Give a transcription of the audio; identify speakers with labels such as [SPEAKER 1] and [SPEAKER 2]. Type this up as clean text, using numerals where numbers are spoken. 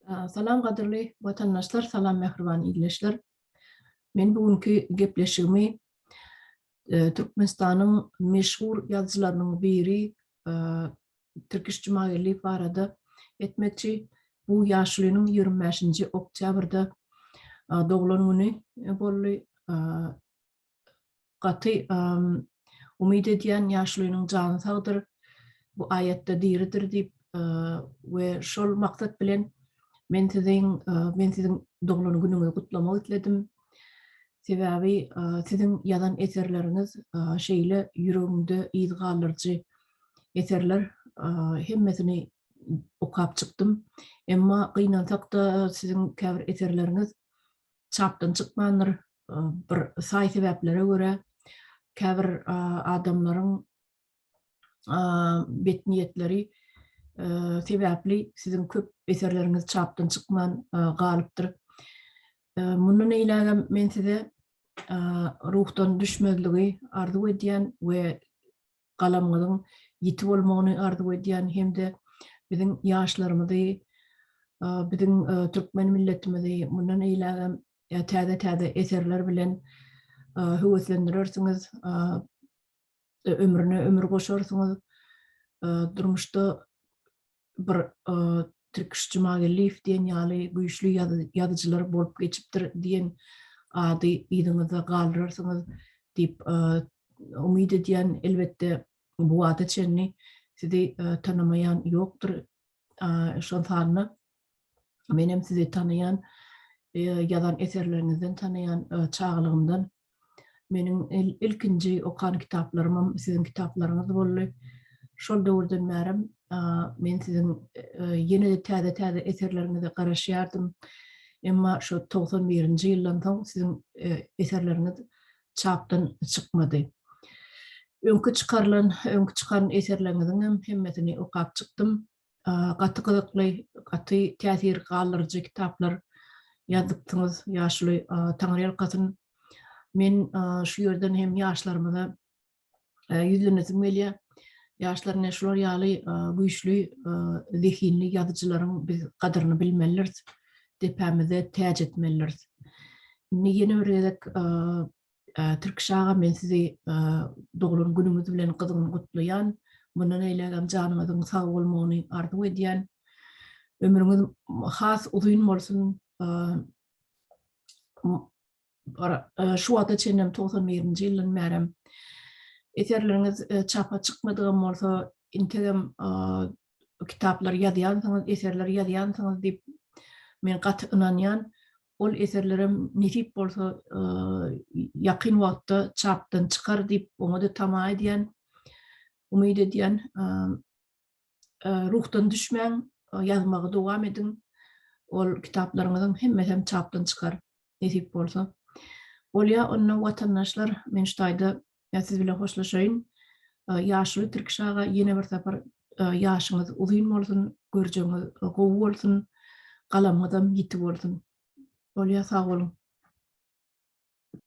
[SPEAKER 1] Salam gaderli vatandaşlar, salam mehriban izleşler. Men bugünkü gepleşigimi Türkmenistan'ın meşhur yazıcılarının biri Turkish Cumhuriyeti barada etmekçi. Bu yaşlının 25. oktyabrda doğulan günü bolly gaty umid ediyen yaşlının jany sagdyr. Bu ayette diridir dip we şol maksat bilen men sizin doğulan günüňizi gutlamak isledim. Sebäbi sizin yazan eserleriniz şeýle yüreğimde iz galyrjy eserler, hemmesini okap çykdym. Emma gynansak da sizin käbir eserleriniz çapdan çykmandyr. Bir saý sebäplere görä käbir adamlaryň bet niyetleri sebäpli sizin köp eserleriniz çapdan çykman galypdyr. Mundan eýlägem men size ruhdan düşmezligi arzu edýän we galamyňyň ýitip bolmagyny arzu edýän hemde biziň ýaşlarymyzy, biziň türkmen milletimizi mundan eýlägem täze eserler bilen höwetlendirersiňiz, ömrüne ömür goşarsyňyz, durmuşda bir Turkish Cumhuriyeti diýen ýaly güýçlü ýazyjylar bolup geçipdir diýen ady ýygyňyza galdyrarsyňyz diýip umid edýän. Elbetde bu ady çenni sizi tanamayan ýokdur. Şol sany menem sizi tanayan, ýazan eserlerinizden tanayan çağlygymdan meniň ilkinji okan kitaplarym sizin kitaplarınız boldy. Şol döwürden bäri men sizin ýene-de täze eserlerinize garaşýardym. Emma şu 91-nji ýyldan soň sizin eserleriniz çapdan çykmady. Öňkü çykan eserlerinizin hemmesini okap çykdym. Gaty gyzykly, gaty täsir galyrjy kitaplar ýazdyňyz ýaşly Taňry ýalkasyn. Men şu ýerden hem ýaşlarymyza ýüzlenesim gelýär. Ýaşlar näşular ýaly güýçlü zehinli ýazyjylaryň biz gadyryny bilmeliler, depämize täç etmeliler. Ýene bir gezek Türkçaga men sizi doğulan günüňiz bilen gyzygyny gutlaýan, mundan eýlägem janyňyzyň sag bolmagyny arzu edýän, ömrüňiz has uzun bolsun. Şu wagta çennem 91-nji ýyldan bäri eserleriniz çapa çykmadygam bolsa, integem kitaplar ýazýansyňyz, eserler ýazýansyňyz diýip men gaty ynanýan. Ol eserlerim netip bolsa ýakyn wagtda çapdan çykar diýip oňa tama edýän, umid edýän. Ruhdan düşmäň, ýazmagy dowam ediň. Ol kitaplaryňyzyň hemmesi çapdan çykar netip bolsa. Bolýa onda watandaşlar, men şu taýda siz bilen hoşlaşaýyn. Ýaşly Türkçaga ýene bir sapar ýaşyňyz uzun bolsun, görjeňiz gowy bolsun, galamyňyzam ýitip bolsun. Bolýa sag bolun.